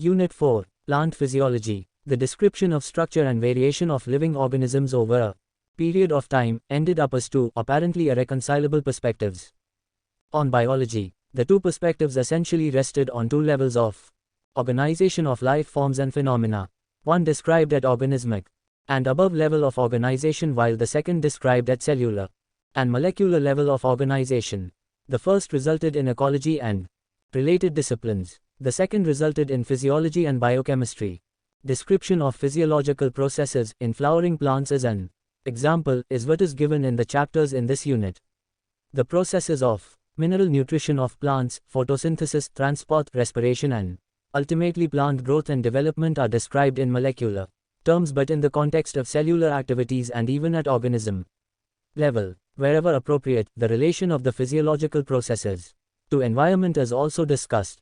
Unit 4, Plant Physiology, the description of structure and variation of living organisms over a period of time, ended up as two apparently irreconcilable perspectives. On biology, the two perspectives essentially rested on two levels of organization of life forms and phenomena. One described at organismic and above level of organization, while the second described at cellular and molecular level of organization. The first resulted in ecology and related disciplines. The second resulted in physiology and biochemistry. Description of physiological processes in flowering plants as an example is what is given in the chapters in this unit. The processes of mineral nutrition of plants, photosynthesis, transport, respiration, and ultimately plant growth and development are described in molecular terms, but in the context of cellular activities and even at organism level. Wherever appropriate, the relation of the physiological processes to environment is also discussed.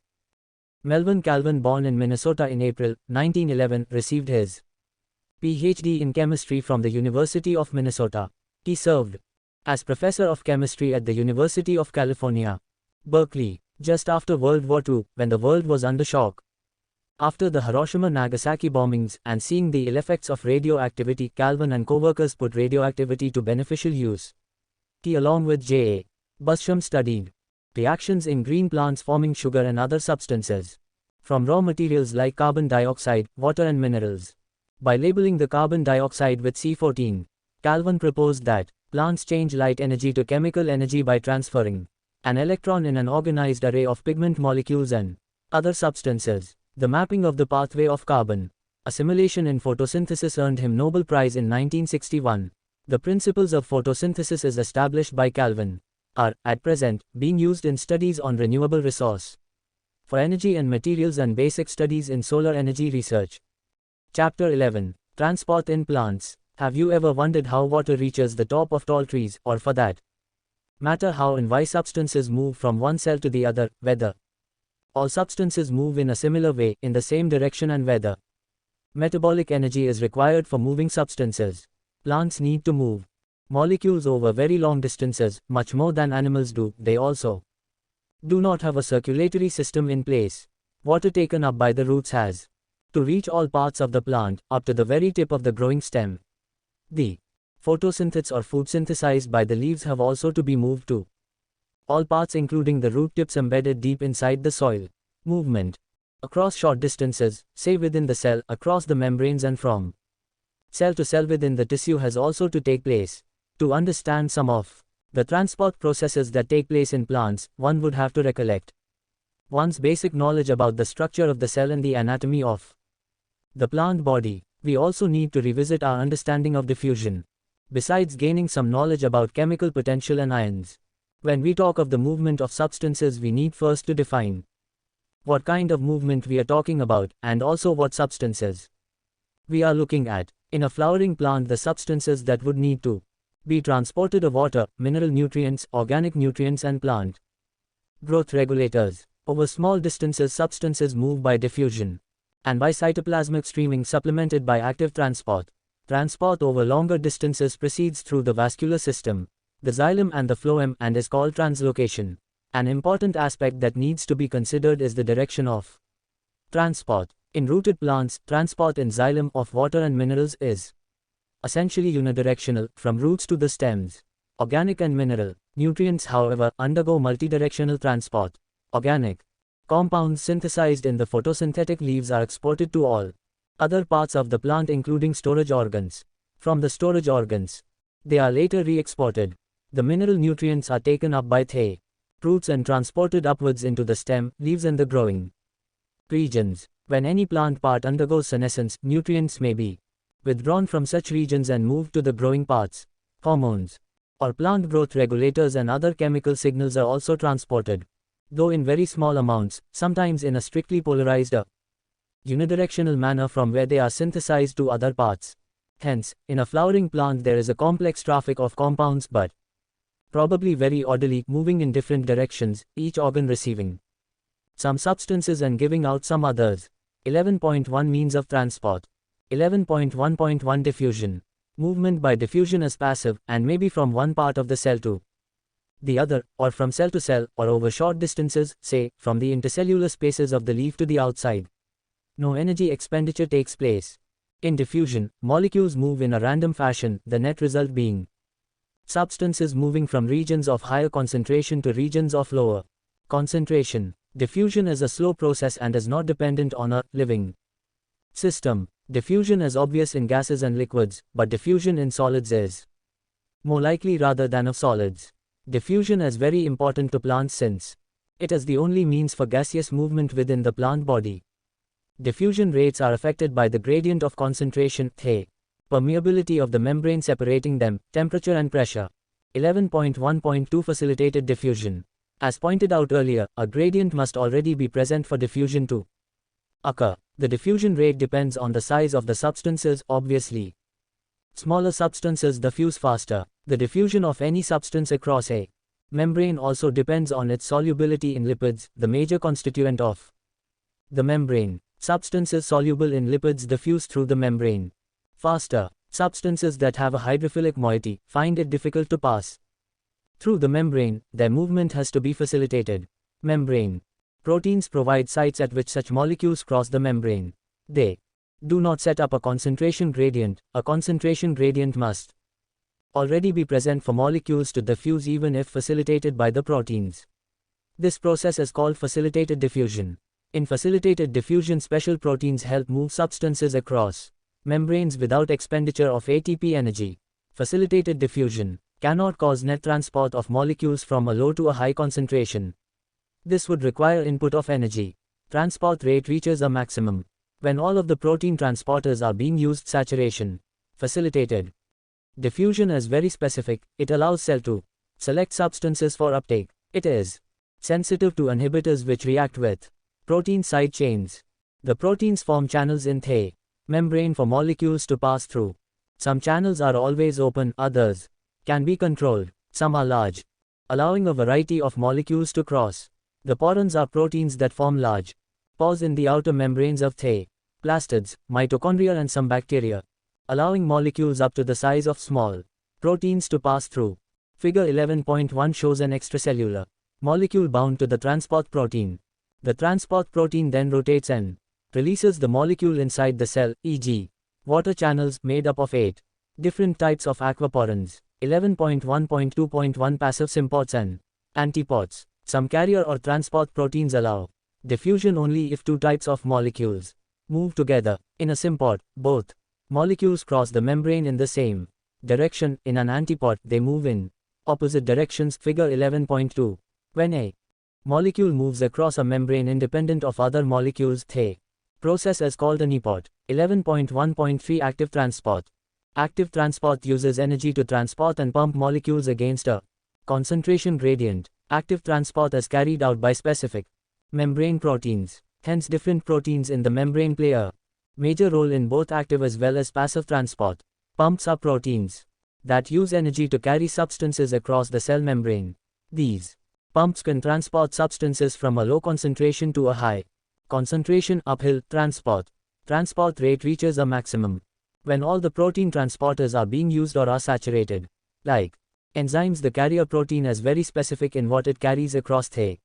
Melvin Calvin, born in Minnesota in April 1911, received his Ph.D. in chemistry from the University of Minnesota. He served as professor of chemistry at the University of California, Berkeley, just after World War II, when the world was under shock. After the Hiroshima-Nagasaki bombings and seeing the ill effects of radioactivity, Calvin and co-workers put radioactivity to beneficial use. He, along with J.A. Busham, studied reactions in green plants forming sugar and other substances from raw materials like carbon dioxide, water and minerals. By labeling the carbon dioxide with C14, Calvin proposed that plants change light energy to chemical energy by transferring an electron in an organized array of pigment molecules and other substances. The mapping of the pathway of carbon assimilation in photosynthesis earned him Nobel Prize in 1961. The principles of photosynthesis as established by Calvin are, at present, being used in studies on renewable resource for energy and materials and basic studies in solar energy research. Chapter 11, Transport in Plants. Have you ever wondered how water reaches the top of tall trees, or for that matter how and why substances move from one cell to the other, whether all substances move in a similar way, in the same direction, and whether metabolic energy is required for moving substances? Plants need to move molecules over very long distances, much more than animals do. They also do not have a circulatory system in place. Water taken up by the roots has to reach all parts of the plant, up to the very tip of the growing stem. The photosynthesis or food synthesized by the leaves have also to be moved to all parts, including the root tips embedded deep inside the soil. Movement across short distances, say within the cell, across the membranes and from cell to cell within the tissue has also to take place. To understand some of the transport processes that take place in plants, one would have to recollect one's basic knowledge about the structure of the cell and the anatomy of the plant body. We also need to revisit our understanding of diffusion, besides gaining some knowledge about chemical potential and ions. When we talk of the movement of substances, we need first to define what kind of movement we are talking about, and also what substances we are looking at. In a flowering plant, the substances that would need to be transported are water, mineral nutrients, organic nutrients, and plant growth regulators. Over small distances, substances move by diffusion and by cytoplasmic streaming, supplemented by active transport. Transport over longer distances proceeds through the vascular system, the xylem and the phloem, and is called translocation. An important aspect that needs to be considered is the direction of transport. In rooted plants, transport in xylem of water and minerals is essentially unidirectional, from roots to the stems. Organic and mineral nutrients, however, undergo multidirectional transport. Organic compounds synthesized in the photosynthetic leaves are exported to all other parts of the plant, including storage organs. From the storage organs, they are later re-exported. The mineral nutrients are taken up by the roots and transported upwards into the stem, leaves, and the growing regions. When any plant part undergoes senescence, nutrients may be withdrawn from such regions and moved to the growing parts. Hormones, or plant growth regulators, and other chemical signals are also transported, though in very small amounts, sometimes in a strictly polarized unidirectional manner, from where they are synthesized to other parts. Hence, in a flowering plant there is a complex traffic of compounds, but probably very orderly, moving in different directions, each organ receiving some substances and giving out some others. 11.1 Means of transport. 11.1.1 Diffusion. Movement by diffusion is passive, and may be from one part of the cell to the other, or from cell to cell, or over short distances, say, from the intercellular spaces of the leaf to the outside. No energy expenditure takes place. In diffusion, molecules move in a random fashion, the net result being substances moving from regions of higher concentration to regions of lower concentration. Diffusion is a slow process and is not dependent on a living system. Diffusion is obvious in gases and liquids, but diffusion in solids is more likely rather than of solids. Diffusion is very important to plants since it is the only means for gaseous movement within the plant body. Diffusion rates are affected by the gradient of concentration, permeability of the membrane separating them, temperature and pressure. 11.1.2 Facilitated diffusion. As pointed out earlier, a gradient must already be present for diffusion to occur. The diffusion rate depends on the size of the substances, obviously. Smaller substances diffuse faster. The diffusion of any substance across a membrane also depends on its solubility in lipids, the major constituent of the membrane. Substances soluble in lipids diffuse through the membrane faster. Substances that have a hydrophilic moiety find it difficult to pass through the membrane. Their movement has to be facilitated. Membrane proteins provide sites at which such molecules cross the membrane. They do not set up a concentration gradient. A concentration gradient must already be present for molecules to diffuse even if facilitated by the proteins. This process is called facilitated diffusion. In facilitated diffusion, special proteins help move substances across membranes without expenditure of ATP energy. Facilitated diffusion cannot cause net transport of molecules from a low to a high concentration. This would require input of energy. Transport rate reaches a maximum when all of the protein transporters are being used. Saturation. Facilitated diffusion is very specific. It allows cell to select substances for uptake. It is sensitive to inhibitors which react with protein side chains. The proteins form channels in the membrane for molecules to pass through. Some channels are always open, others can be controlled. Some are large, allowing a variety of molecules to cross. The porins are proteins that form large pores in the outer membranes of the plastids, mitochondria and some bacteria, allowing molecules up to the size of small proteins to pass through. Figure 11.1 shows an extracellular molecule bound to the transport protein. The transport protein then rotates and releases the molecule inside the cell, e.g., water channels made up of 8 different types of aquaporins. 11.1.2.1 Passive symports and antiports. Some carrier or transport proteins allow diffusion only if two types of molecules move together. In a symport, both molecules cross the membrane in the same direction. In an antiport, they move in opposite directions. Figure 11.2. When a molecule moves across a membrane independent of other molecules, the process is called aniport. 11.1.3 Active transport. Active transport uses energy to transport and pump molecules against a concentration gradient. Active transport is carried out by specific membrane proteins. Hence, different proteins in the membrane play a major role in both active as well as passive transport. Pumps are proteins that use energy to carry substances across the cell membrane. These pumps can transport substances from a low concentration to a high concentration. Uphill transport. Transport rate reaches a maximum when all the protein transporters are being used or are saturated. Like enzymes, the carrier protein is very specific in what it carries across the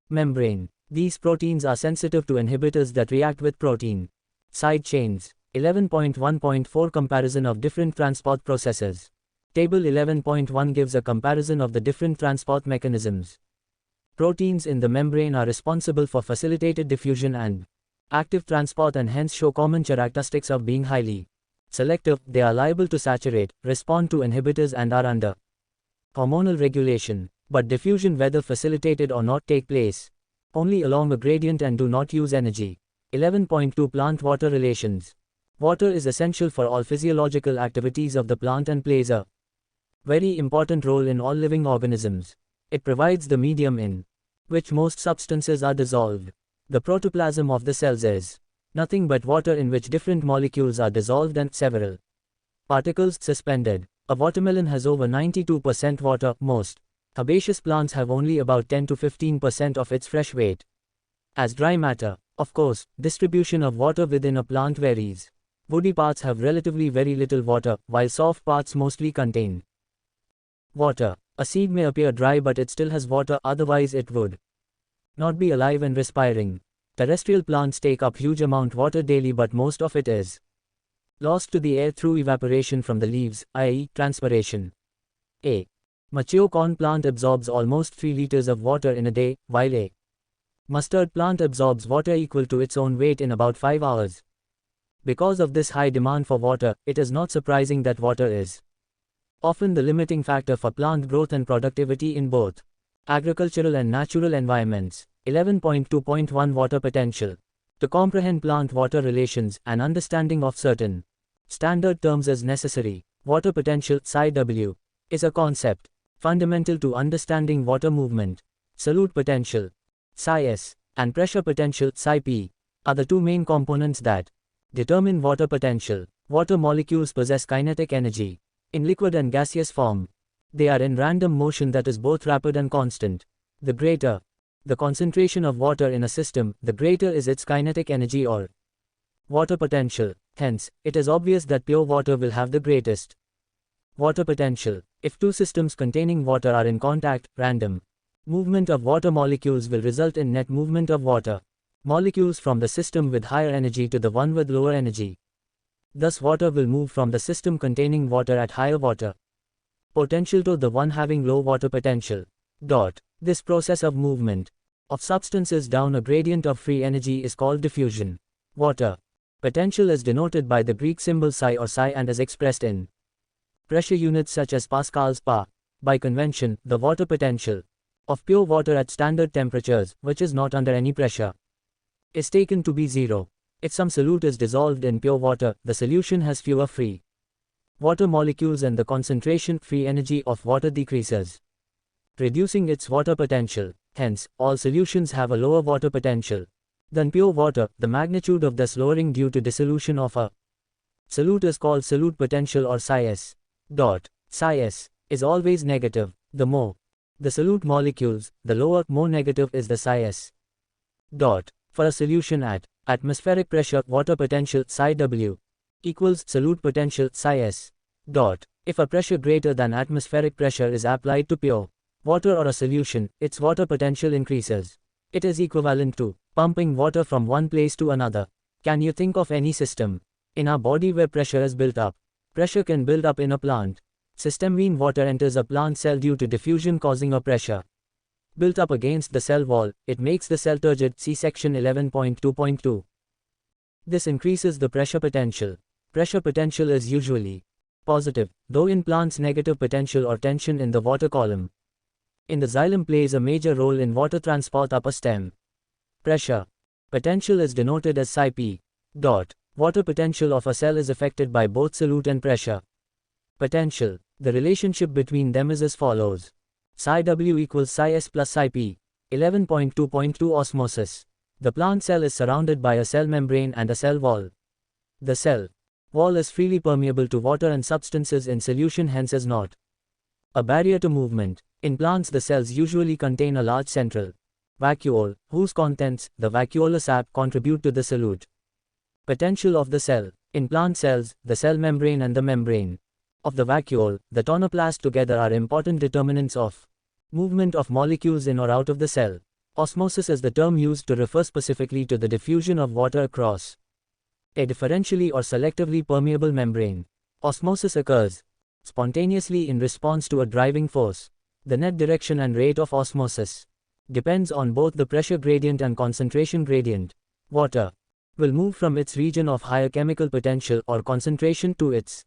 membrane. These proteins are sensitive to inhibitors that react with protein side chains. 11.1.4 Comparison of different transport processes. Table 11.1 gives a comparison of the different transport mechanisms. Proteins in the membrane are responsible for facilitated diffusion and active transport and hence show common characteristics of being highly selective. They are liable to saturate, respond to inhibitors and are under hormonal regulation. But diffusion, whether facilitated or not, take place only along a gradient and do not use energy. 11.2 Plant-water relations. Water is essential for all physiological activities of the plant and plays a very important role in all living organisms. It provides the medium in which most substances are dissolved. The protoplasm of the cells is nothing but water in which different molecules are dissolved and several particles suspended. A watermelon has over 92% water. Most herbaceous plants have only about 10 to 15% of its fresh weight as dry matter. Of course, distribution of water within a plant varies. Woody parts have relatively very little water, while soft parts mostly contain water. A seed may appear dry but it still has water, otherwise it would not be alive and respiring. Terrestrial plants take up huge amount water daily, but most of it is lost to the air through evaporation from the leaves, i.e., transpiration. A mature corn plant absorbs almost 3 liters of water in a day, while a mustard plant absorbs water equal to its own weight in about 5 hours. Because of this high demand for water, it is not surprising that water is often the limiting factor for plant growth and productivity in both agricultural and natural environments. 11.2.1 Water potential. To comprehend plant-water relations, an understanding of certain standard terms is necessary. Water potential, psi-W, is a concept fundamental to understanding water movement. Solute potential, psi-S, and pressure potential, psi-P, are the two main components that determine water potential. Water molecules possess kinetic energy in liquid and gaseous form. They are in random motion that is both rapid and constant. The greater the concentration of water in a system, the greater is its kinetic energy or water potential. Hence, it is obvious that pure water will have the greatest water potential. If two systems containing water are in contact, random movement of water molecules will result in net movement of water molecules from the system with higher energy to the one with lower energy. Thus water will move from the system containing water at higher water potential to the one having low water potential. This process of movement of substances down a gradient of free energy is called diffusion. Water potential is denoted by the Greek symbol psi or psi and is expressed in pressure units such as pascals pa. By convention, the water potential of pure water at standard temperatures, which is not under any pressure, is taken to be 0. If some solute is dissolved in pure water, the solution has fewer free water molecules and the concentration free energy of water decreases, reducing its water potential. Hence, all solutions have a lower water potential than pure water. The magnitude of this lowering due to dissolution of a solute is called solute potential or psi-S. Psi-S is always negative. The more the solute molecules, the lower, more negative is the psi-S. For a solution at atmospheric pressure, water potential psi-W equals solute potential psi-S. If a pressure greater than atmospheric pressure is applied to pure water or a solution, its water potential increases. It is equivalent to pumping water from one place to another. Can you think of any system in our body where pressure is built up? Pressure can build up in a plant system when water enters a plant cell due to diffusion causing a pressure built up against the cell wall. It makes the cell turgid. See section 11.2.2. This increases the pressure potential. Pressure potential is usually positive, though in plants negative potential or tension in the water column in the xylem plays a major role in water transport up a stem. Pressure potential is denoted as psi-P. Water potential of a cell is affected by both solute and pressure potential. The relationship between them is as follows. Psi-W equals psi-S plus psi-P. 11.2.2 Osmosis. The plant cell is surrounded by a cell membrane and a cell wall. The cell wall is freely permeable to water and substances in solution, hence is not a barrier to movement. In plants, the cells usually contain a large central vacuole, whose contents, the vacuolar sap, contribute to the solute potential of the cell. In plant cells, the cell membrane and the membrane of the vacuole, the tonoplast, together are important determinants of movement of molecules in or out of the cell. Osmosis is the term used to refer specifically to the diffusion of water across a differentially or selectively permeable membrane. Osmosis occurs spontaneously in response to a driving force. The net direction and rate of osmosis depends on both the pressure gradient and concentration gradient. Water will move from its region of higher chemical potential or concentration to its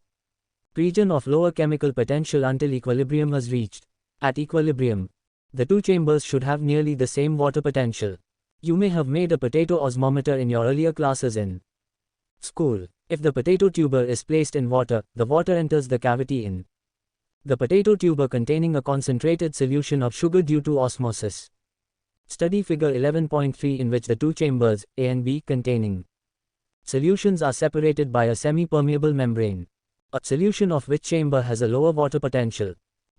region of lower chemical potential until equilibrium is reached. At equilibrium, the two chambers should have nearly the same water potential. You may have made a potato osmometer in your earlier classes in school. If the potato tuber is placed in water, the water enters the cavity in the potato tuber containing a concentrated solution of sugar due to osmosis. Study figure 11.3, in which the two chambers, A and B, containing solutions are separated by a semi-permeable membrane. A solution of which chamber has a lower water potential.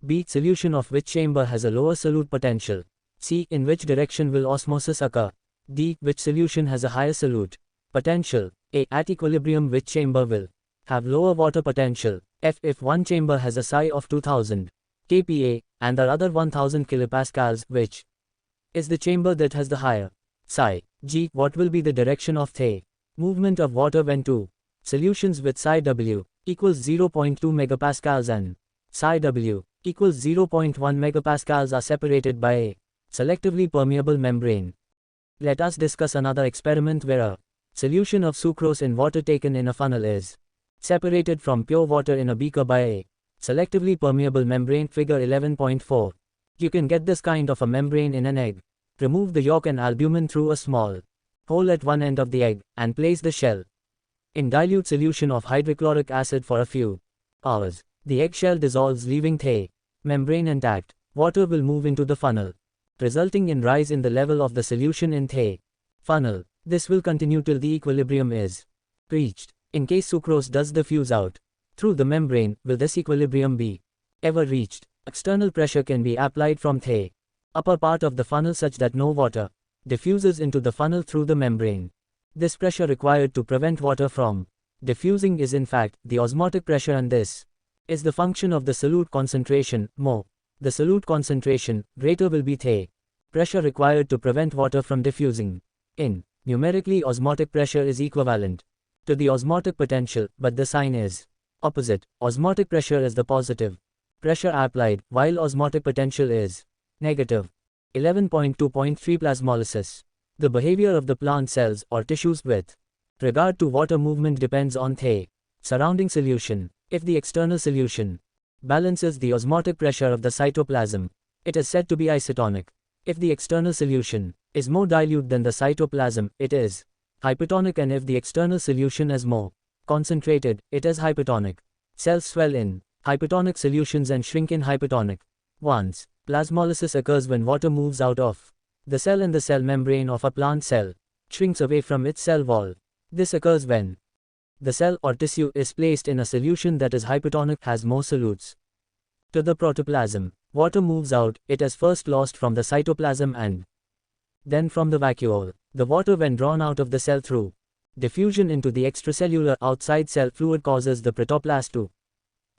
B. Solution of which chamber has a lower solute potential. C. In which direction will osmosis occur? D. Which solution has a higher solute potential? A. At equilibrium, which chamber will have lower water potential? F. If one chamber has a psi of 2000 kPa and the other 1000 kilopascals, which is the chamber that has the higher psi? G. What will be the direction of the movement of water when two solutions with psi W equals 0.2 megapascals and psi W equals 0.1 megapascals are separated by a selectively permeable membrane? Let us discuss another experiment where a solution of sucrose in water taken in a funnel is separated from pure water in a beaker by a selectively permeable membrane. Figure 11.4. You can get this kind of a membrane in an egg. Remove the yolk and albumin through a small hole at one end of the egg, and place the shell in dilute solution of hydrochloric acid for a few hours. The eggshell dissolves, leaving the membrane intact. Water will move into the funnel, resulting in rise in the level of the solution in the funnel. This will continue till the equilibrium is reached. In case sucrose does diffuse out through the membrane, will this equilibrium be ever reached? External pressure can be applied from the upper part of the funnel such that no water diffuses into the funnel through the membrane. This pressure required to prevent water from diffusing is in fact the osmotic pressure, and this is the function of the solute concentration. More the solute concentration, greater will be the pressure required to prevent water from diffusing. In numerically, osmotic pressure is equivalent to the osmotic potential, but the sign is opposite. Osmotic pressure is the positive pressure applied, while osmotic potential is negative. 11.2.3 Plasmolysis. The behavior of the plant cells or tissues with regard to water movement depends on the surrounding solution. If the external solution balances the osmotic pressure of the cytoplasm, it is said to be isotonic. If the external solution is more dilute than the cytoplasm, it is hypertonic, and if the external solution is more concentrated, it is hypertonic. Cells swell in hypertonic solutions and shrink in hypertonic ones. Plasmolysis occurs when water moves out of the cell and the cell membrane of a plant cell shrinks away from its cell wall. This occurs when the cell or tissue is placed in a solution that is hypertonic, has more solutes. To the protoplasm, water moves out. It is first lost from the cytoplasm and then from the vacuole. The water, when drawn out of the cell through diffusion into the extracellular outside cell fluid, causes the protoplast to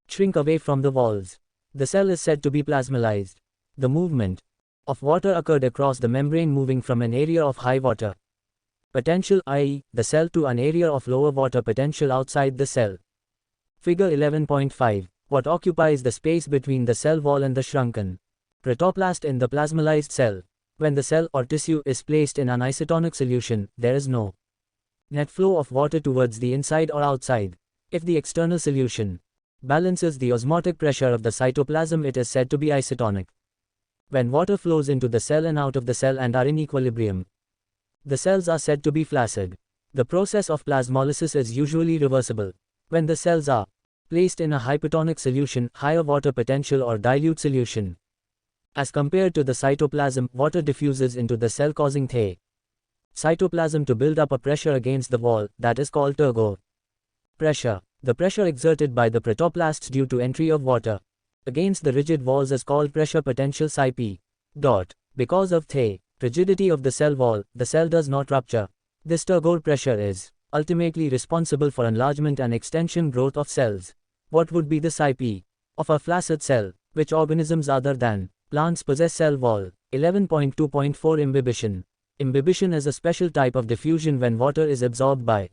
shrink away from the walls. The cell is said to be plasmolyzed. The movement of water occurred across the membrane, moving from an area of high water potential, i.e., the cell, to an area of lower water potential outside the cell. Figure 11.5. What occupies the space between the cell wall and the shrunken protoplast in the plasmolyzed cell? When the cell or tissue is placed in an isotonic solution, there is no net flow of water towards the inside or outside. If the external solution balances the osmotic pressure of the cytoplasm, it is said to be isotonic. When water flows into the cell and out of the cell and are in equilibrium, the cells are said to be flaccid. The process of plasmolysis is usually reversible. When the cells are placed in a hypertonic solution, higher water potential or dilute solution, as compared to the cytoplasm, water diffuses into the cell, causing the cytoplasm to build up a pressure against the wall that is called turgor pressure. The pressure exerted by the protoplasts due to entry of water against the rigid walls is called pressure potential psi p. Because of the rigidity of the cell wall, the cell does not rupture. This turgor pressure is ultimately responsible for enlargement and extension growth of cells. What would be the psi p of a flaccid cell? Which organisms other than plants possess cell wall? 11.2.4 Imbibition. Imbibition is a special type of diffusion when water is absorbed by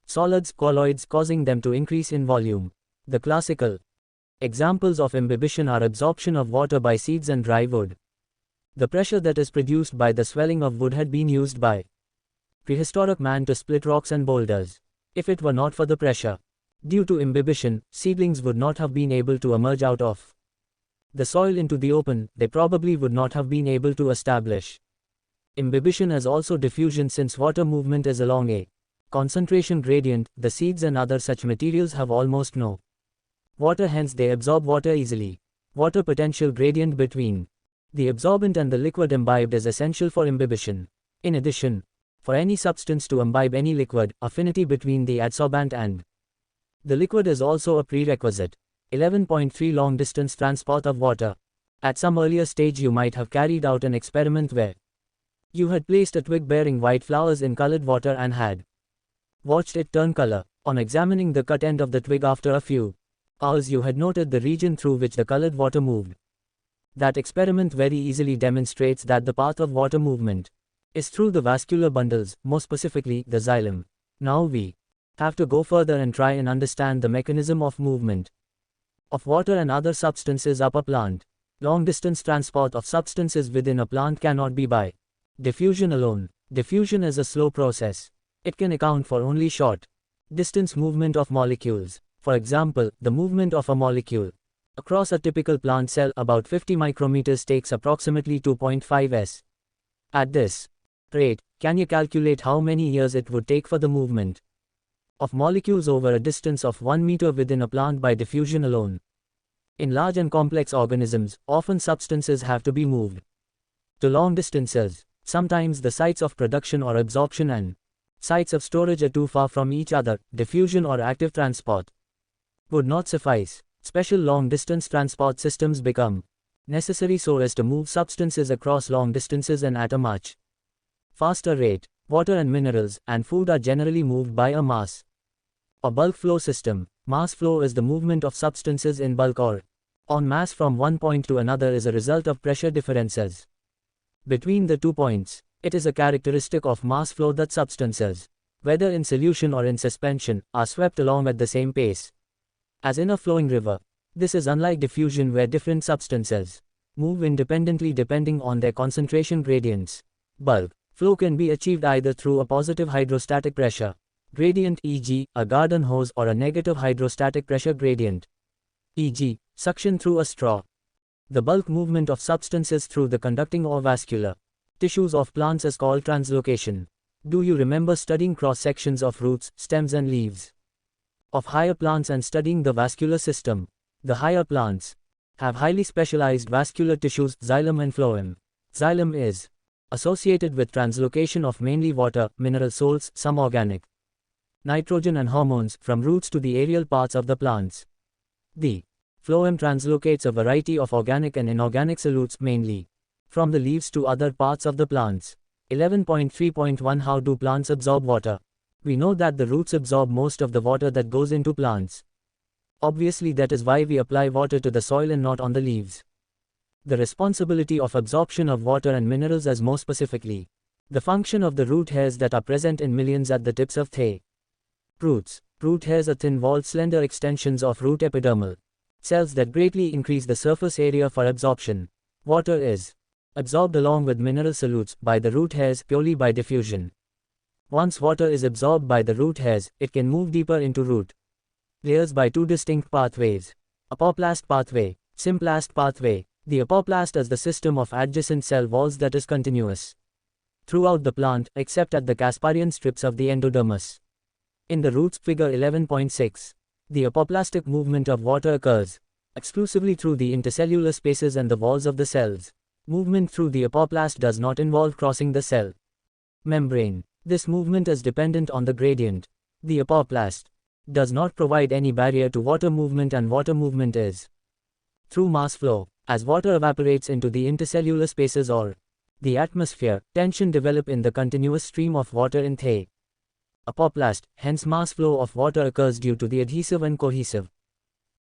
solids, colloids, causing them to increase in volume. The classical examples of imbibition are absorption of water by seeds and dry wood. The pressure that is produced by the swelling of wood had been used by prehistoric man to split rocks and boulders. If it were not for the pressure due to imbibition, seedlings would not have been able to emerge out of the soil into the open. They probably would not have been able to establish imbibition as also diffusion, since water movement is along a concentration gradient. The seeds and other such materials have almost no water, hence they absorb water easily. Water potential gradient between the absorbent and the liquid imbibed is essential for imbibition. In addition, for any substance to imbibe any liquid, affinity between the adsorbent and the liquid is also a prerequisite. 11.3 Long distance transport of water. At some earlier stage you might have carried out an experiment where you had placed a twig bearing white flowers in colored water and had watched it turn color. On examining the cut end of the twig after a few hours, you had noted the region through which the colored water moved. That experiment very easily demonstrates that the path of water movement is through the vascular bundles, more specifically, the xylem. Now we have to go further and try and understand the mechanism of movement of water and other substances up a plant. Long-distance transport of substances within a plant cannot be by diffusion alone. Diffusion is a slow process. It can account for only short-distance movement of molecules. For example, the movement of a molecule across a typical plant cell about 50 micrometers takes approximately 2.5 s. At this rate, can you calculate how many years it would take for the movement of molecules over a distance of 1 meter within a plant by diffusion alone? In large and complex organisms, often substances have to be moved to long distances. Sometimes the sites of production or absorption and sites of storage are too far from each other. Diffusion or active transport would not suffice. Special long-distance transport systems become necessary so as to move substances across long distances and at a much faster rate. Water and minerals and food are generally moved by a mass or bulk flow system. Mass flow is the movement of substances in bulk or en masse from one point to another as a result of pressure differences between the 2 points. It is a characteristic of mass flow that substances, whether in solution or in suspension, are swept along at the same pace as in a flowing river. This is unlike diffusion where different substances move independently depending on their concentration gradients. Bulk flow can be achieved either through a positive hydrostatic pressure gradient, e.g., a garden hose, or a negative hydrostatic pressure gradient, e.g., suction through a straw. The bulk movement of substances through the conducting or vascular tissues of plants is called translocation. Do you remember studying cross-sections of roots, stems and leaves of higher plants and studying the vascular system? The higher plants have highly specialized vascular tissues, xylem and phloem. Xylem is associated with translocation of mainly water, mineral salts, some organic nitrogen and hormones from roots to the aerial parts of the plants. The phloem translocates a variety of organic and inorganic solutes mainly from the leaves to other parts of the plants. 11.3.1 How do plants absorb water? We know that the roots absorb most of the water that goes into plants. Obviously, that is why we apply water to the soil and not on the leaves. The responsibility of absorption of water and minerals is more specifically the function of the root hairs that are present in millions at the tips of the roots. Root hairs are thin-walled slender extensions of root epidermal cells that greatly increase the surface area for absorption. Water is absorbed along with mineral solutes by the root hairs purely by diffusion. Once water is absorbed by the root hairs, it can move deeper into root layers by two distinct pathways: apoplast pathway, symplast pathway. The apoplast is the system of adjacent cell walls that is continuous throughout the plant, except at the Casparian strips of the endodermis. In the roots, figure 11.6, the apoplastic movement of water occurs exclusively through the intercellular spaces and the walls of the cells. Movement through the apoplast does not involve crossing the cell membrane. This movement is dependent on the gradient. The apoplast does not provide any barrier to water movement, and water movement is through mass flow. As water evaporates into the intercellular spaces or the atmosphere, tension develops in the continuous stream of water in the apoplast. Hence, mass flow of water occurs due to the adhesive and cohesive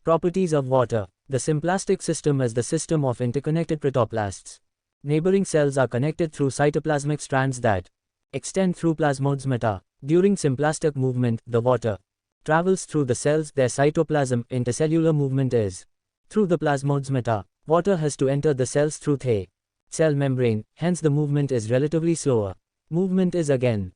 properties of water. The symplastic system is the system of interconnected protoplasts. Neighboring cells are connected through cytoplasmic strands that extend through plasmodesmata. During symplastic movement, the water travels through the cells, their cytoplasm. Intercellular movement is through the plasmodesmata. Water has to enter the cells through the cell membrane, hence the movement is relatively slower. Movement is again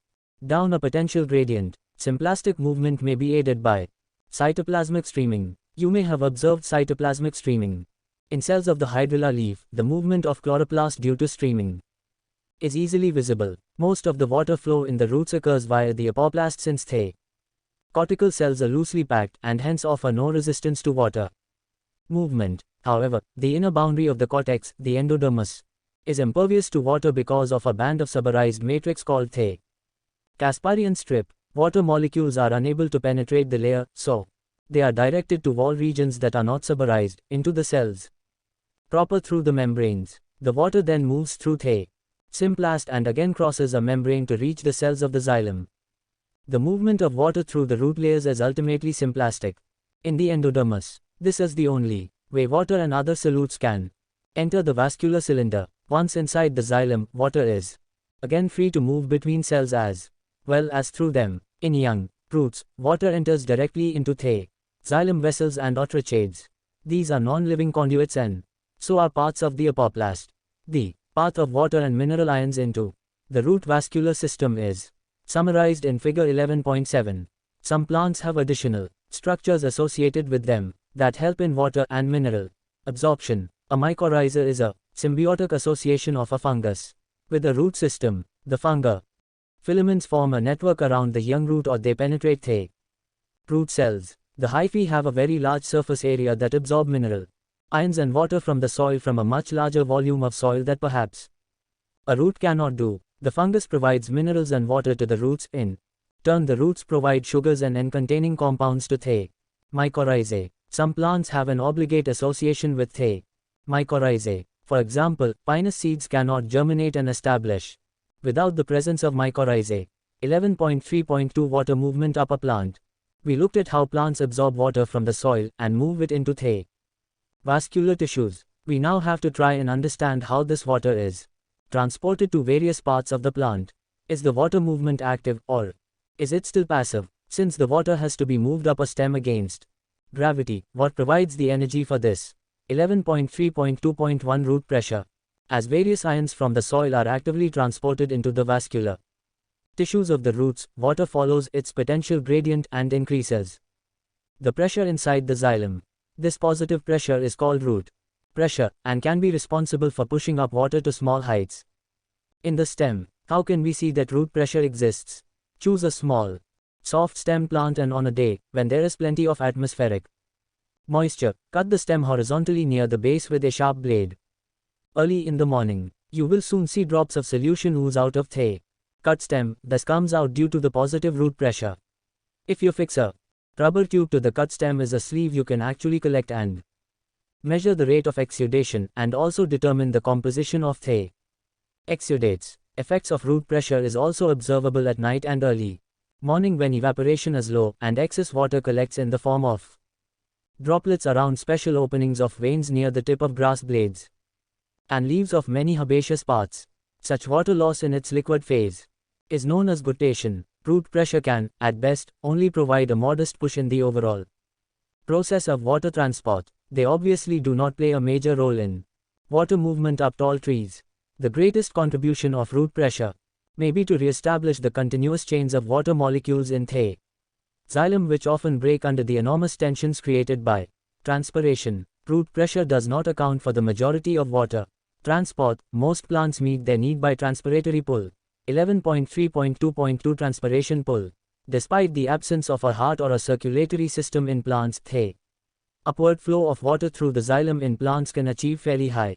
down a potential gradient. Symplastic movement may be aided by cytoplasmic streaming. You may have observed cytoplasmic streaming in cells of the hydrilla leaf. The movement of chloroplast due to streaming is easily visible. Most of the water flow in the roots occurs via the apoplast since the cortical cells are loosely packed and hence offer no resistance to water movement. However, the inner boundary of the cortex, the endodermis, is impervious to water because of a band of suberized matrix called the Casparian strip. Water molecules are unable to penetrate the layer, so they are directed to wall regions that are not suberized, into the cells proper through the membranes. The water then moves through the symplast and again crosses a membrane to reach the cells of the xylem. The movement of water through the root layers is ultimately symplastic. In the endodermis, this is the only way water and other solutes can enter the vascular cylinder. Once inside the xylem, water is again free to move between cells as well as through them. In young roots, water enters directly into the xylem vessels and ostracods. These are non-living conduits and so are parts of the apoplast. The path of water and mineral ions into the root vascular system is summarized in figure 11.7. Some plants have additional structures associated with them that help in water and mineral absorption. A mycorrhiza is a symbiotic association of a fungus with a root system. The fungal filaments form a network around the young root or they penetrate the root cells. The hyphae have a very large surface area that absorb mineral ions and water from the soil from a much larger volume of soil that perhaps a root cannot do. The fungus provides minerals and water to the roots. In turn, the roots provide sugars and N-containing compounds to the mycorrhizae. Some plants have an obligate association with the mycorrhizae. For example, pinus seeds cannot germinate and establish without the presence of mycorrhizae. 11.3.2 Water movement up a plant. We looked at how plants absorb water from the soil and move it into the vascular tissues. We now have to try and understand how this water is transported to various parts of the plant. Is the water movement active, or is it still passive? Since the water has to be moved up a stem against gravity, what provides the energy for this? 11.3.2.1 Root pressure. As various ions from the soil are actively transported into the vascular tissues of the roots, water follows its potential gradient and increases the pressure inside the xylem. This positive pressure is called root pressure, and can be responsible for pushing up water to small heights in the stem. How can we see that root pressure exists? Choose a small, soft stem plant and on a day when there is plenty of atmospheric moisture, cut the stem horizontally near the base with a sharp blade. Early in the morning, you will soon see drops of solution ooze out of the cut stem. This comes out due to the positive root pressure. If you fix a rubber tube to the cut stem as a sleeve, you can actually collect and measure the rate of exudation and also determine the composition of the exudates. Effects of root pressure is also observable at night and early morning when evaporation is low and excess water collects in the form of droplets around special openings of veins near the tip of grass blades and leaves of many herbaceous parts. Such water loss in its liquid phase is known as guttation. Root pressure can, at best, only provide a modest push in the overall process of water transport. They obviously do not play a major role in water movement up tall trees. The greatest contribution of root pressure may be to re-establish the continuous chains of water molecules in the xylem, which often break under the enormous tensions created by transpiration. Root pressure does not account for the majority of water transport. Most plants meet their need by transpiratory pull. 11.3.2.2 Transpiration pull. Despite the absence of a heart or a circulatory system in plants, the upward flow of water through the xylem in plants can achieve fairly high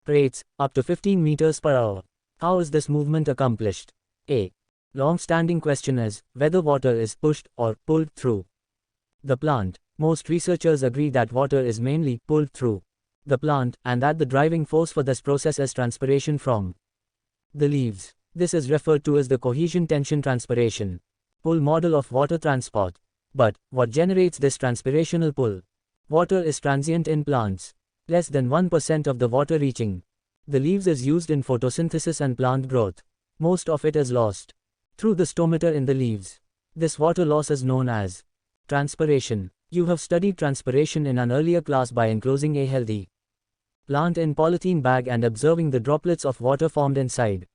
rates, up to 15 meters per hour. How is this movement accomplished? A long-standing question is whether water is pushed or pulled through the plant. Most researchers agree that water is mainly pulled through the plant, and that the driving force for this process is transpiration from the leaves. This is referred to as the cohesion tension transpiration pull model of water transport. But what generates this transpirational pull? Water is transient in plants. Less than 1% of the water reaching the leaves is used in photosynthesis and plant growth. Most of it is lost through the stomata in the leaves. This water loss is known as transpiration. You have studied transpiration in an earlier class by enclosing a healthy plant in polythene bag and observing the droplets of water formed inside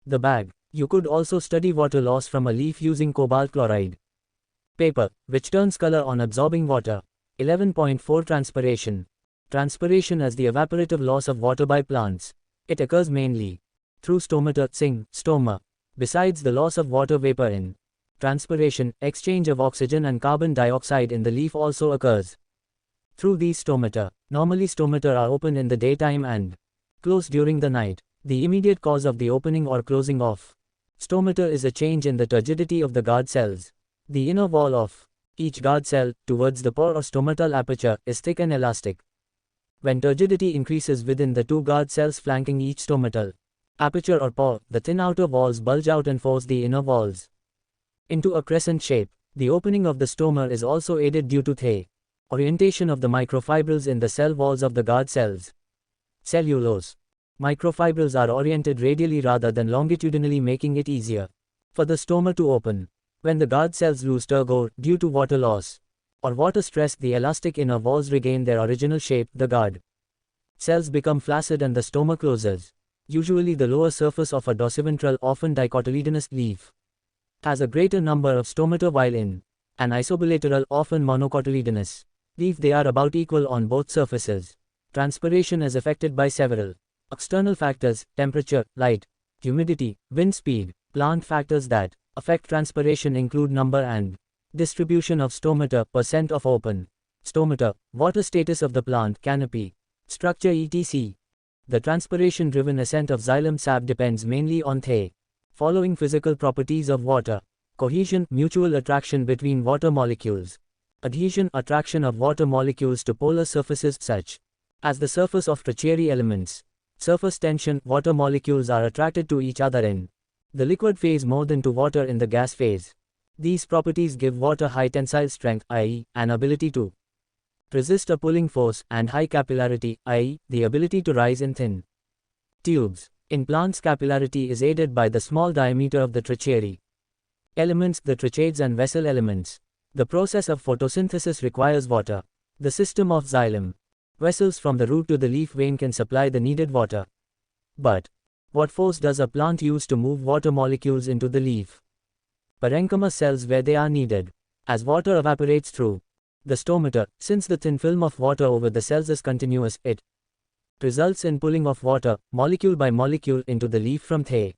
the bag. You could also study water loss from a leaf using cobalt chloride paper, which turns color on absorbing water. 11.4 Transpiration. Transpiration is the evaporative loss of water by plants. It occurs mainly through stomata, stoma. Besides the loss of water vapor in transpiration, exchange of oxygen and carbon dioxide in the leaf also occurs through these stomata. Normally stomata are open in the daytime and closed during the night. The immediate cause of the opening or closing of stomata is a change in the turgidity of the guard cells. The inner wall of each guard cell, towards the pore or stomatal aperture, is thick and elastic. When turgidity increases within the two guard cells flanking each stomatal aperture or pore, the thin outer walls bulge out and force the inner walls into a crescent shape. The opening of the stoma is also aided due to the orientation of the microfibrils in the cell walls of the guard cells. Cellulose. Microfibrils are oriented radially rather than longitudinally, making it easier for the stoma to open. When the guard cells lose turgor due to water loss or water stress, the elastic inner walls regain their original shape, the guard cells become flaccid and the stoma closes. Usually the lower surface of a dorsiventral, often dicotyledonous leaf has a greater number of stomata, while in an isobilateral, often monocotyledonous leaf, they are about equal on both surfaces. Transpiration is affected by several external factors: temperature, light, humidity, wind speed. Plant factors that affect transpiration include number and distribution of stomata, percent of open stomata, water status of the plant, canopy, structure, etc. The transpiration-driven ascent of xylem sap depends mainly on the following physical properties of water: cohesion, mutual attraction between water molecules; adhesion, attraction of water molecules to polar surfaces such as the surface of tertiary elements; surface tension, water molecules are attracted to each other in the liquid phase more than to water in the gas phase. These properties give water high tensile strength, i.e., an ability to resist a pulling force, and high capillarity, i.e., the ability to rise in thin tubes. In plants, capillarity is aided by the small diameter of the tertiary elements, the tracheids and vessel elements. The process of photosynthesis requires water. The system of xylem vessels from the root to the leaf vein can supply the needed water. But what force does a plant use to move water molecules into the leaf parenchyma cells where they are needed? As water evaporates through the stomata, since the thin film of water over the cells is continuous, it results in pulling of water, molecule by molecule, into the leaf from the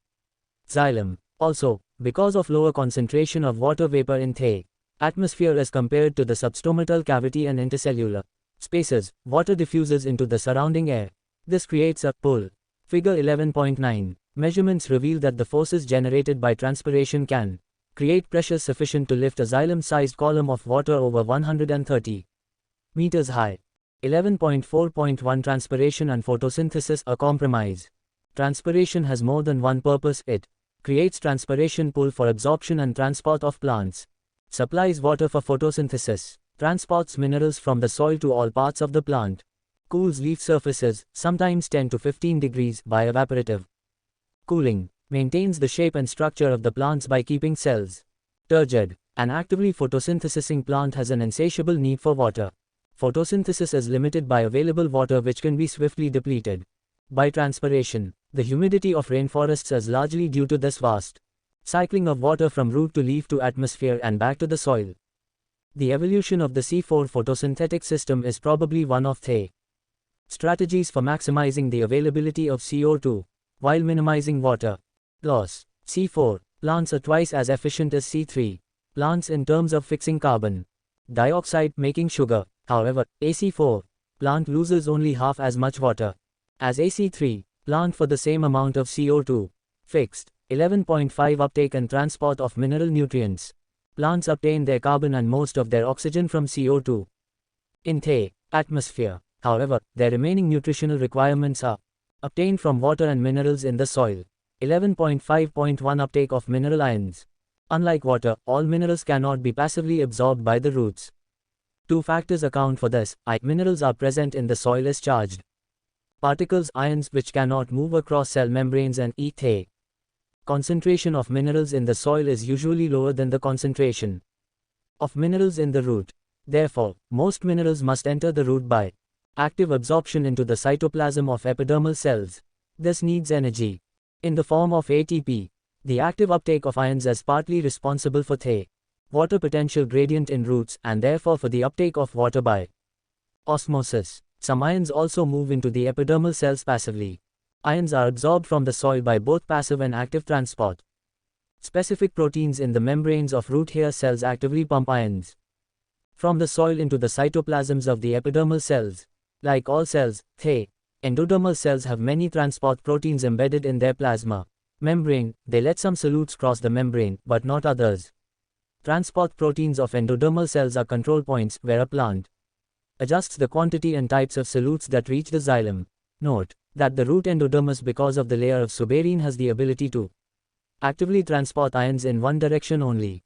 xylem. Also, because of lower concentration of water vapor in the atmosphere as compared to the substomatal cavity and intercellular spaces, water diffuses into the surrounding air. This creates a pull. Figure 11.9. Measurements reveal that the forces generated by transpiration can create pressure sufficient to lift a xylem-sized column of water over 130 meters high. 11.4.1 Transpiration and photosynthesis, a compromise. Transpiration has more than one purpose. It creates transpiration pull for absorption and transport of plants, supplies water for photosynthesis, transports minerals from the soil to all parts of the plant, cools leaf surfaces, sometimes 10 to 15 degrees, by evaporative cooling, maintains the shape and structure of the plants by keeping cells turgid. An actively photosynthesizing plant has an insatiable need for water. Photosynthesis is limited by available water, which can be swiftly depleted by transpiration. The humidity of rainforests is largely due to this vast cycling of water from root to leaf to atmosphere and back to the soil. The evolution of the C4 photosynthetic system is probably one of the strategies for maximizing the availability of CO2 while minimizing water loss. C4 plants are twice as efficient as C3 plants in terms of fixing carbon dioxide, making sugar. However, AC4 plant loses only half as much water as AC3 plant for the same amount of CO2 fixed. 11.5 Uptake and transport of mineral nutrients. Plants obtain their carbon and most of their oxygen from CO2 in the atmosphere. However, their remaining nutritional requirements are obtained from water and minerals in the soil. 11.5.1 Uptake of mineral ions. Unlike water, all minerals cannot be passively absorbed by the roots. Two factors account for this. Minerals are present in the soil as charged particles, ions, which cannot move across cell membranes, and the concentration of minerals in the soil is usually lower than the concentration of minerals in the root. Therefore, most minerals must enter the root by active absorption into the cytoplasm of epidermal cells. This needs energy in the form of ATP. The active uptake of ions is partly responsible for the water potential gradient in roots, and therefore for the uptake of water by osmosis. Some ions also move into the epidermal cells passively. Ions are absorbed from the soil by both passive and active transport. Specific proteins in the membranes of root hair cells actively pump ions from the soil into the cytoplasms of the epidermal cells. Like all cells, the endodermal cells have many transport proteins embedded in their plasma membrane. They let some solutes cross the membrane, but not others. Transport proteins of endodermal cells are control points where a plant adjusts the quantity and types of solutes that reach the xylem. Note that the root endodermis, because of the layer of suberin, has the ability to actively transport ions in one direction only.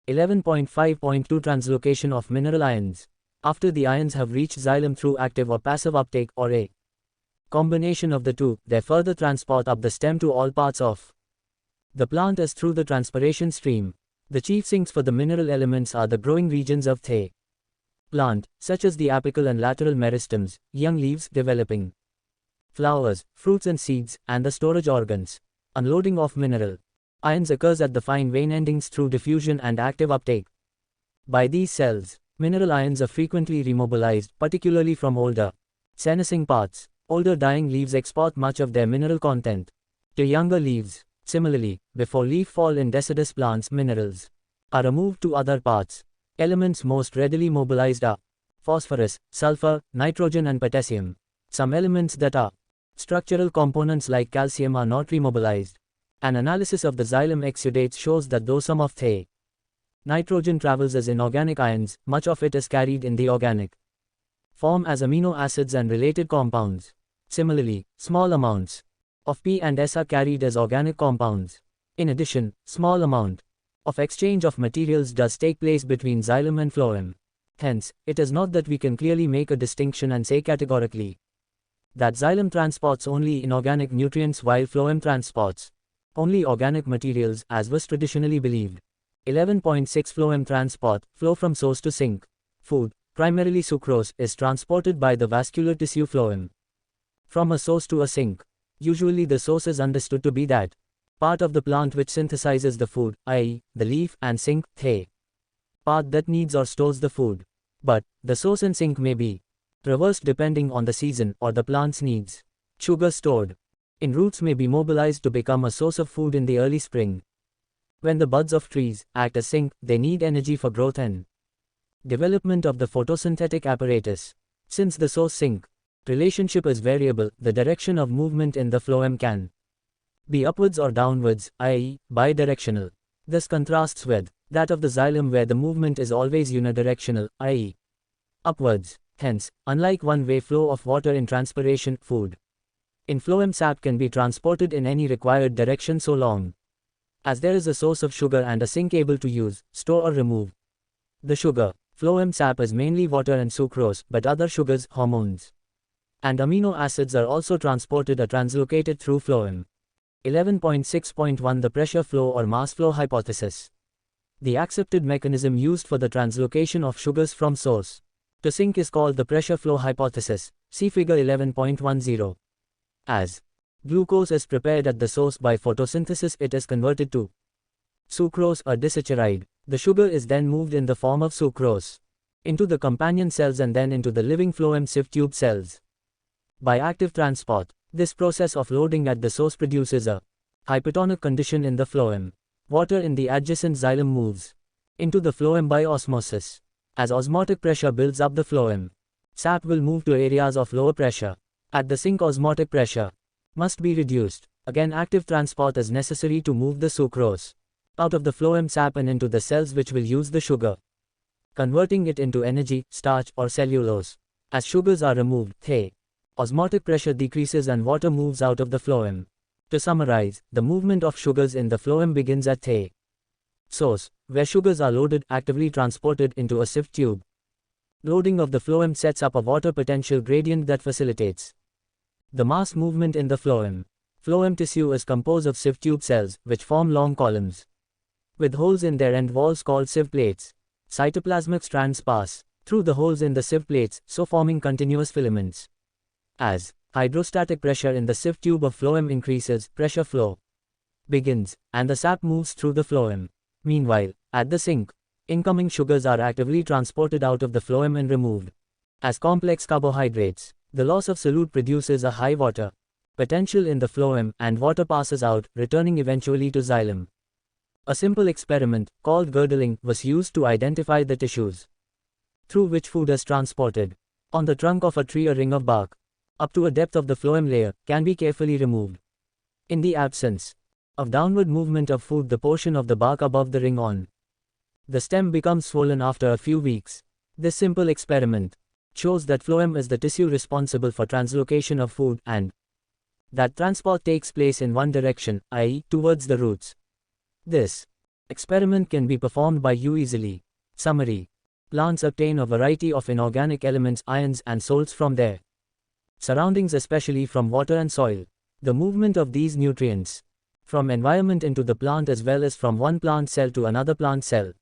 11.5.2 Translocation of mineral ions. After the ions have reached xylem through active or passive uptake, or a Combination of the two, they further transport up the stem to all parts of the plant as through the transpiration stream. The chief sinks for the mineral elements are the growing regions of the plant, such as the apical and lateral meristems, young leaves developing flowers, fruits and seeds, and the storage organs. Unloading of mineral ions occurs at the fine vein endings through diffusion and active uptake. By these cells, mineral ions are frequently remobilized, particularly from older senescing parts. Older dying leaves export much of their mineral content to younger leaves. Similarly, before leaf fall in deciduous plants, minerals are removed to other parts. Elements most readily mobilized are phosphorus, sulfur, nitrogen and potassium. Some elements that are structural components like calcium are not remobilized. An analysis of the xylem exudates shows that though some of the nitrogen travels as inorganic ions, much of it is carried in the organic form as amino acids and related compounds. Similarly, small amounts of P and S are carried as organic compounds. In addition, small amount of exchange of materials does take place between xylem and phloem. Hence, it is not that we can clearly make a distinction and say categorically that xylem transports only inorganic nutrients while phloem transports only organic materials, as was traditionally believed. 11.6 Phloem transport, flow from source to sink. Food, primarily sucrose, is transported by the vascular tissue phloem from a source to a sink. Usually the source is understood to be that part of the plant which synthesizes the food, i.e., the leaf, and sink, the part that needs or stores the food. But, the source and sink may be reversed depending on the season or the plant's needs. Sugar stored in roots may be mobilized to become a source of food in the early spring. When the buds of trees act as sink, they need energy for growth and development of the photosynthetic apparatus. Since the source-sink relationship is variable, the direction of movement in the phloem can be upwards or downwards, i.e., bidirectional. This contrasts with that of the xylem where the movement is always unidirectional, i.e., upwards. Hence, unlike one-way flow of water in transpiration, food in phloem sap can be transported in any required direction so long as there is a source of sugar and a sink able to use, store or remove the sugar. Phloem sap is mainly water and sucrose, but other sugars, hormones, and amino acids are also transported or translocated through phloem. 11.6.1 The pressure flow or mass flow hypothesis. The accepted mechanism used for the translocation of sugars from source to sink is called the pressure flow hypothesis. See figure 11.10. As glucose is prepared at the source by photosynthesis, it is converted to sucrose or disaccharide. The sugar is then moved in the form of sucrose into the companion cells and then into the living phloem sieve tube cells. By active transport, this process of loading at the source produces a hypotonic condition in the phloem. Water in the adjacent xylem moves into the phloem by osmosis. As osmotic pressure builds up the phloem, sap will move to areas of lower pressure. At the sink, osmotic pressure must be reduced. Again, active transport is necessary to move the sucrose out of the phloem sap and into the cells which will use the sugar, converting it into energy, starch, or cellulose. As sugars are removed, the osmotic pressure decreases and water moves out of the phloem. To summarize, the movement of sugars in the phloem begins at the source, where sugars are loaded, actively transported into a sieve tube. Loading of the phloem sets up a water potential gradient that facilitates the mass movement in the phloem. Phloem tissue is composed of sieve tube cells, which form long columns with holes in their end walls called sieve plates. Cytoplasmic strands pass through the holes in the sieve plates, so forming continuous filaments. As hydrostatic pressure in the sieve tube of phloem increases, pressure flow begins, and the sap moves through the phloem. Meanwhile, at the sink, incoming sugars are actively transported out of the phloem and removed as complex carbohydrates. The loss of solute produces a high water potential in the phloem, and water passes out, returning eventually to xylem. A simple experiment, called girdling, was used to identify the tissues through which food is transported. On the trunk of a tree, a ring of bark, up to a depth of the phloem layer, can be carefully removed. In the absence of downward movement of food, the portion of the bark above the ring on the stem becomes swollen after a few weeks. This simple experiment shows that phloem is the tissue responsible for translocation of food, and that transport takes place in one direction, i.e., towards the roots. This experiment can be performed by you easily. Summary: plants obtain a variety of inorganic elements, ions, and salts from their surroundings especially from water and soil. The movement of these nutrients from environment into the plant as well as from one plant cell to another plant cell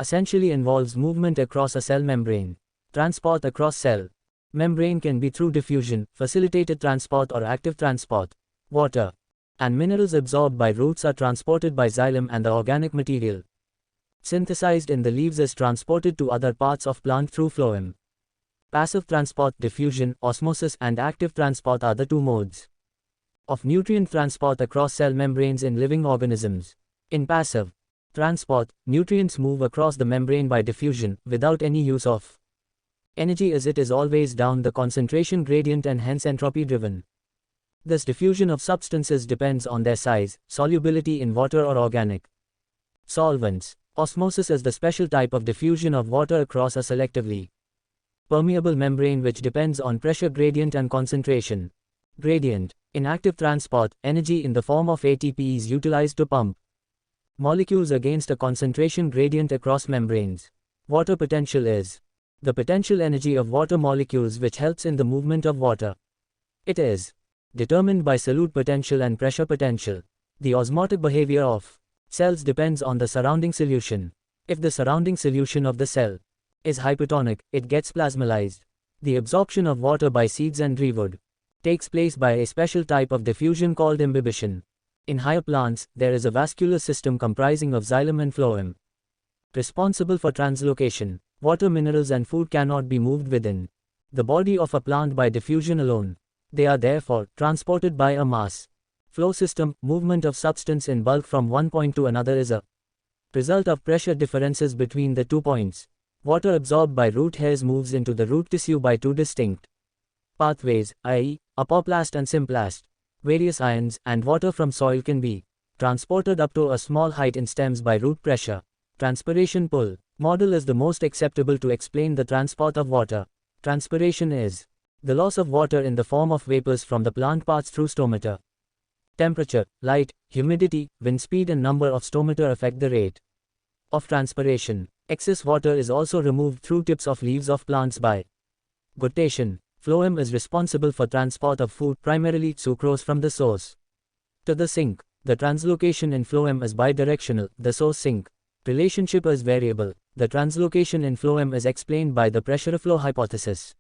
essentially involves movement across a cell membrane. Transport across cell membrane can be through diffusion, facilitated transport or active transport. Water and minerals absorbed by roots are transported by xylem, and the organic material synthesized in the leaves is transported to other parts of plant through phloem. Passive transport, diffusion, osmosis, and active transport are the two modes of nutrient transport across cell membranes in living organisms. In passive transport, nutrients move across the membrane by diffusion, without any use of energy, as it is always down the concentration gradient and hence entropy driven. This diffusion of substances depends on their size, solubility in water or organic solvents. Osmosis is the special type of diffusion of water across a selectively permeable membrane which depends on pressure gradient and concentration gradient. In active transport, energy in the form of ATP is utilized to pump molecules against a concentration gradient across membranes. Water potential is the potential energy of water molecules which helps in the movement of water. It is determined by solute potential and pressure potential. The osmotic behavior of cells depends on the surrounding solution. If the surrounding solution of the cell is hypotonic, it gets plasmolized. The absorption of water by seeds and treewood takes place by a special type of diffusion called imbibition. In higher plants, there is a vascular system comprising of xylem and phloem, responsible for translocation. Water, minerals and food cannot be moved within the body of a plant by diffusion alone. They are therefore transported by a mass flow system. Movement of substance in bulk from one point to another is a result of pressure differences between the 2 points. Water absorbed by root hairs moves into the root tissue by 2 distinct pathways, i.e., apoplast and symplast. Various ions and water from soil can be transported up to a small height in stems by root pressure. Transpiration pull model is the most acceptable to explain the transport of water. Transpiration is the loss of water in the form of vapors from the plant parts through stomata. Temperature, light, humidity, wind speed and number of stomata affect the rate of transpiration. Excess water is also removed through tips of leaves of plants by guttation. Phloem is responsible for transport of food, primarily sucrose, from the source to the sink. The translocation in phloem is bidirectional. The source-sink relationship is variable. The translocation in phloem is explained by the pressure flow hypothesis.